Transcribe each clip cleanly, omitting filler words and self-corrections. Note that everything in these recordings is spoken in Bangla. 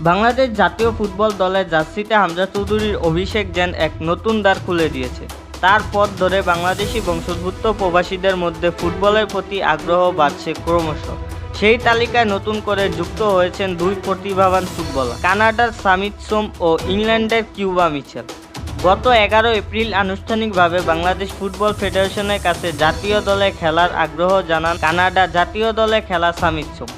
বাংলাদেশ জাতীয় ফুটবল দলের জার্সিতে হামজা চৌধুরীর অভিষেক যেন এক নতুন দ্বার খুলে দিয়েছে। তার পথ ধরে বাংলাদেশি বংশোদ্ভূত প্রবাসীদের মধ্যে ফুটবলের প্রতি আগ্রহ বাড়ছে ক্রমশ। সেই তালিকায় নতুন করে যুক্ত হয়েছেন দুই প্রতিভাবান ফুটবলার, কানাডার সামিত সোম ও ইংল্যান্ডের কিউবা মিচেল। গত 11 এপ্রিল আনুষ্ঠানিকভাবে বাংলাদেশ ফুটবল ফেডারেশনের কাছে জাতীয় দলে খেলার আগ্রহ জানান কানাডা জাতীয় দলে খেলা সামিত সোম।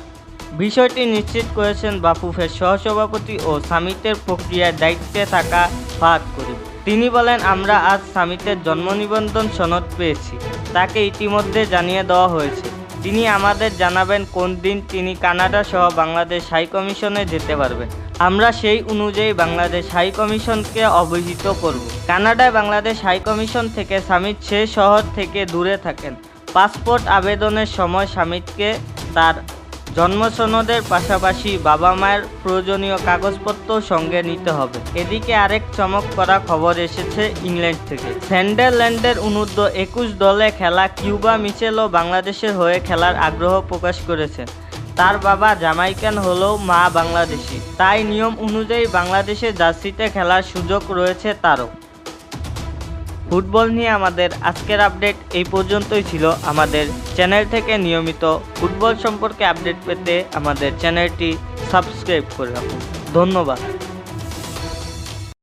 বিষয়টি নিশ্চিত করেছেন বাফুফের সহসভাপতি ও সামিটের প্রক্রিয়ার দায়িত্বে থাকা ফাহাদ করিম। তিনি বলেন, আমরা আজ সামিটের জন্ম নিবন্ধন সনদ পেয়েছি, তাকে ইতিমধ্যে জানিয়ে দেওয়া হয়েছে। তিনি আমাদের জানাবেন কোন দিন তিনি কানাডা সহ বাংলাদেশ হাই কমিশনে যেতে পারবেন। আমরা সেই অনুযায়ী বাংলাদেশ হাই কমিশনকে অবহিত করব। কানাডায় বাংলাদেশ হাই কমিশন থেকে সামিট সেই শহর থেকে দূরে থাকেন। পাসপোর্ট আবেদনের সময় সামিটকে তার জন্ম সনদের পাশাপাশি বাবা মায়ের প্রয়োজনীয় কাগজপত্র সঙ্গে নিতে হবে। এদিকে আরেক চমক করা খবর এসেছে ইংল্যান্ড থেকে। সান্ডারল্যান্ডের অনূর্ধ্ব 21 দলে খেলা কিউবা মিচেলও বাংলাদেশের হয়ে খেলার আগ্রহ প্রকাশ করেছেন। তার বাবা জামাইকান হলেও মা বাংলাদেশি, তাই নিয়ম অনুযায়ী বাংলাদেশের জার্সিতে খেলার সুযোগ রয়েছে তারও। ফুটবল নিয়ে আমাদের আজকের আপডেট এই পর্যন্তই ছিল। আমাদের চ্যানেল থেকে নিয়মিত ফুটবল সম্পর্কে আপডেট পেতে আমাদের চ্যানেলটি সাবস্ক্রাইব করে রাখুন। ধন্যবাদ।